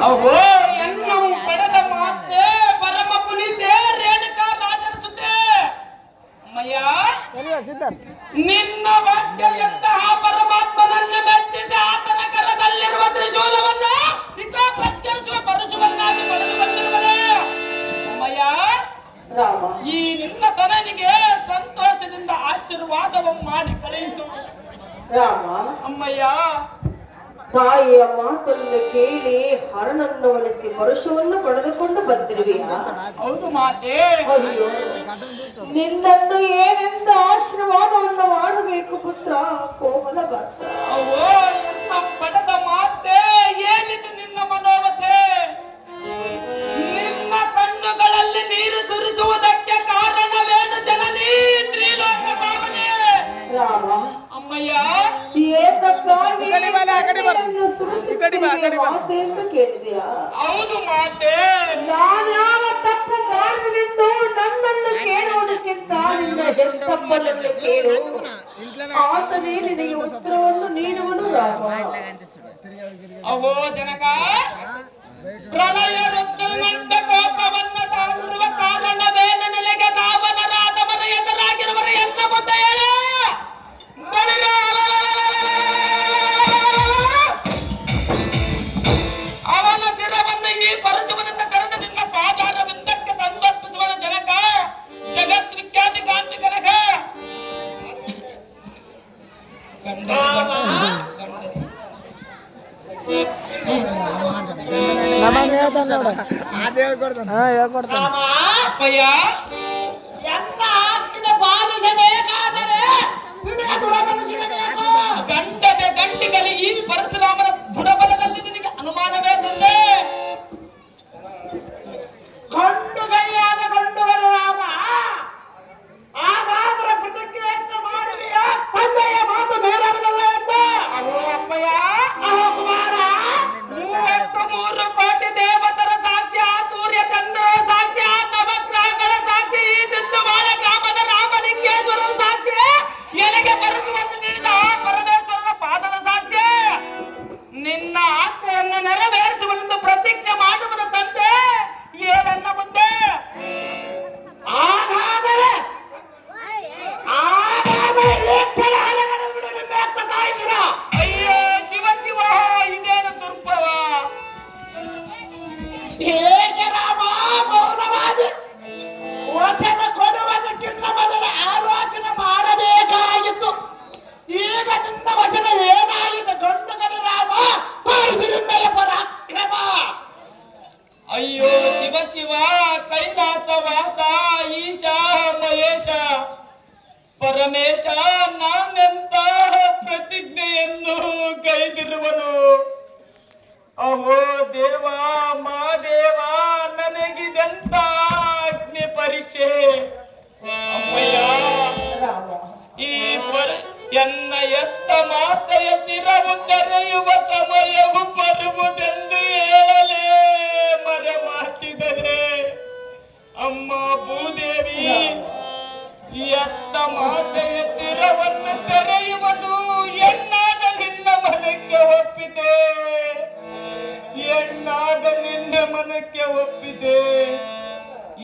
ಅಹೋ ಎನ್ನಂ ಪಡೆದ ಮಾತೆ ಪರಮ ಪುನೀತೆ ರೇಣುಕಾ ರಾಜನ ಸುತೆ ಮಯ್ಯ ನಿನ್ನ ವಾಕ್ಯದಂತಹ ಪರಮಾತ್ಮನನ್ನು ಮೆಚ್ಚಿಸಿ ಆತನ ಕರದಲ್ಲಿರುವ ತ್ರಿಶೂಲವನ್ನು ಪ್ರತ್ಯರಿಸುವ ಪರಶುವನ್ನಾಗಿ ಪಡೆದು ಬಂದಿರುವರೆ ಮಯ್ಯ ಈ ನಿನ್ನ ತನನಿಗೆ ಸಂತೋಷದಿಂದ ಆಶೀರ್ವಾದವನ್ನು ಮಾಡಿ ಕಳುಹಿಸು ರಾಮ. ಅಮ್ಮಯ್ಯ ತಾಯಿಯ ಮಾತನ್ನು ಕೇಳಿ ಹರನನ್ನು ಒಲಿಸಿ ಪರುಷವನ್ನು ಪಡೆದುಕೊಂಡು ಬಂದಿರುವೆಯಾ? ಹೌದು ಮಾತೆ. ಅಯ್ಯೋ, ನಿನ್ನನ್ನು ಏನೆಂದು ಆಶೀರ್ವಾದವನ್ನು ಮಾಡಬೇಕು ಪುತ್ರ ಕೋಮಲ ಭಕ್ತ. ಅವೋ ಎನ್ನ ಪಡೆದ ಮಾತೆ ಏನಿದು ನಿನ್ನ ಮನೋವತೆ? ನಿನ್ನ ಕಣ್ಣುಗಳಲ್ಲಿ ನೀರು ಸುರಿಸುವುದಕ್ಕೆ ಕಾರಣವೇನು ಜನನಿ ತ್ರಿಲೋಕ ಭಾವನೆ? ರಾಮ, ಅಮ್ಮಯ್ಯ ಏತಕ್ಕಾಗಿ ಕಣ್ಣೀರನ್ನು ಸುರಿಸುತ್ತಿರುವೆ ಮಾತೆ ಎಂದು ಕೇಳಿದೆಯಾ? ಹೌದು ಮಾತೆ. ನಾನ್ಯಾವ ತಪ್ಪು ಮಾಡಿದನೆಂದು ನನ್ನನ್ನು ಕೇಳುವುದಕ್ಕಿಂತ ನಿನ್ನ ಹೆತ್ತಪ್ಪನನ್ನು ಕೇಳು, ಆತನೇ ನಿನಗೆ ಉತ್ತರವನ್ನು ನೀಡುವನು ರಾಮ. ಅವೋ ಜನಕ, ಪ್ರಳಯ ರುದ್ರಮಂಡ ಕೋಪವನ್ನು ತಾಳಿರುವ ಕಾರಣವೇನು ನಿನಗೆ? ದಾವನರಾದವರ ಎದುರಾಗಿರುವರ ಎಲ್ಲ ಮುಂದೆ ಹೇಳ. ಅವನ ಶಿರವನ್ನು ಈ ಪರಶುವನಿಂದ ಕರೆದು ನಿನ್ನ ಪಾದಾರವಿಂದಕ್ಕೆ ಸಂದರ್ಪಿಸುವನ ಜನಕ, ಜಗತ್ ವಿಖ್ಯಾತಿ ಕಾಂತಿ ಕನಕ. ಅಪ್ಪಯ್ಯ, ಎನ್ನ ಆಜ್ಞೆ ಪಾಲಿಸಬೇಕಾದರೆ ಗಂಡಗೆ ಗಂಡಿಗಲಿ ಈ ಪರಶುರಾಮನ ದೃಢಬಲದಲ್ಲಿ ನಿನಗೆ ಅನುಮಾನವೇ ಬಂದೆ? ಗಂಡುಗಲಿಯಾದ ಗಂಡುಗರು ರಾಮ, ಆಗಾದರ ಪ್ರತಿಕ್ರಿಯೆಯನ್ನು ಮಾಡುವೆಯ ತಂದೆಯ ಮಾತು ಬೇರೆಯಲ್ಲ ಎಂದ. ಅವೋ ಅಪ್ಪಯ್ಯ, ಅಹೋ ಕುಮಾರ, 33 ಕೋಟಿ ದೇವತರ ಸಾಕ್ಷ್ಯ, ಸೂರ್ಯ ಚಂದ್ರ ಸಾಕ್ಷ್ಯ, ನವಗ್ರಹಗಳ ಸಾಕ್ಷ್ಯ, ಈ ಸಿಂಧುವಾಳ ಗ್ರಾಮದ ರಾಮಲಿಂಗೇಶ್ವರನ ಸಾಕ್ಷ್ಯ, ಎಲೆಗೆ ಪರಶುವನ್ನು ನೀಡಿದ ಪರಮೇಶ್ವರನ ಪಾದದ ಸಾಕ್ಷ್ಯ. ನಿನ್ನ ಆಜ್ಞೆಯನ್ನು ನೆರವೇರಿಸುವನೆಂದು ಪ್ರತಿಜ್ಞೆ ಮಾಡುವನ ತಂದೆ ಏಳನ್ನ ಮುಂದೆ. ಅಯ್ಯೋ ಶಿವ ಶಿವ, ಇದೇನು ದುರ್ಭವ? ಹೇಗೆ ರಾಮ ಮೌನವಾದಿ? ವಚನ ಕೊಡುವುದಕ್ಕಿಂತ ಮೊದಲು ಆಲೋಚನೆ ಮಾಡಬೇಕಾಗಿತ್ತು. ಈಗ ನಿನ್ನ ವಚನ ಏನಾಯಿತು? ಗಂಡುಗರ ರಾಮ ತೋರಿಸಿರುಮೆಯ ಪರಾಕ್ರಮ. ಅಯ್ಯೋ ಶಿವ ಶಿವ, ಕೈಲಾಸ ವಾಸ ಈಶ ಮಹೇಶ ಪರಮೇಶ, ನಾನೆಂತ ಪ್ರತಿಜ್ಞೆಯನ್ನು ಕೈದಿರುವನು? ಅಹೋ ದೇವ ಮಾದೇವ, ನನಗಿದೆಂತ ಅಗ್ನಿ ಪರೀಕ್ಷೆ? ಅಮ್ಮಯ್ಯ, ಈ ಎನ್ನ ಎತ್ತ ಮಾತೆಯ ಶಿರವು ತೆರೆಯುವ ಸಮಯವು ಬರುವುದೆಂದು ಹೇಳಲೇ ಮರೆಮಾಚಿದರೆ ಅಮ್ಮ ಭೂದೇವಿ, ಎತ್ತ ಮಾತೆಯ ಶಿರವನ್ನು ತೆರೆಯುವುದು ಎನ್ನಾದ ನಿನ್ನ ಮನಕ್ಕೆ ಒಪ್ಪಿದೆ, ಎನ್ನಾದ ನಿನ್ನ ಮನಕ್ಕೆ ಒಪ್ಪಿದೆ.